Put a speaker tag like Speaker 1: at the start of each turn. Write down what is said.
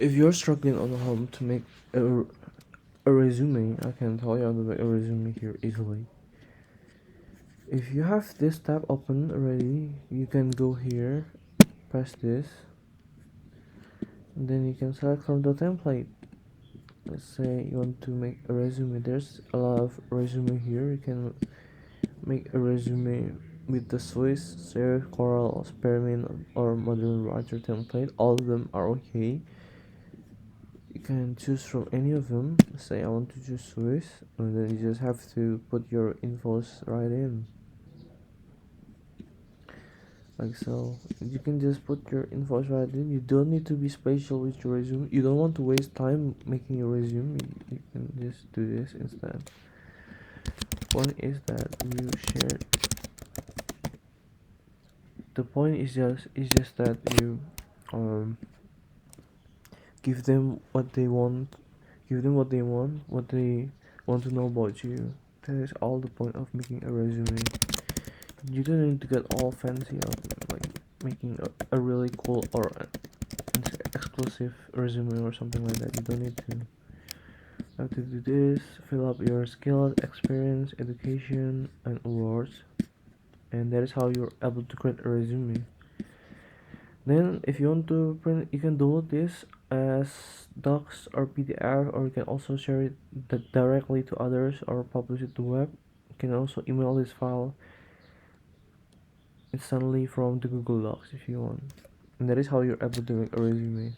Speaker 1: If you're struggling on how to make a resume, I can tell you how to make a resume here easily. If you have this tab open already, you can go here, press this, and then you can select from the template. Let's say you want to make a resume. There's a lot of resume here. You can make a resume with the Swiss, Serif, Coral, Spearmint, or Modern Writer template. All of them are okay. You can choose from any of them. Say I want to choose Swiss, and then you just have to put your infos right in, like so. You can just put your infos right in. You don't need to be special with your resume. You don't want to waste time making your resume. You can just do this instead. Point is that you share. The point is just that you um give them what they want, what they want to know about you. That is all the point of making a resume. You don't need to get all fancy of like making a really cool or exclusive resume or something like that. You don't need to. You have to do this, fill up your skills, experience, education, and awards, and that is how you're able to create a resume. Then if you want to print, you can download this as docs or PDF, or you can also share it directly to others or publish it to web. You can also email this file instantly from the Google Docs if you want. And that is how you're able to make a resume.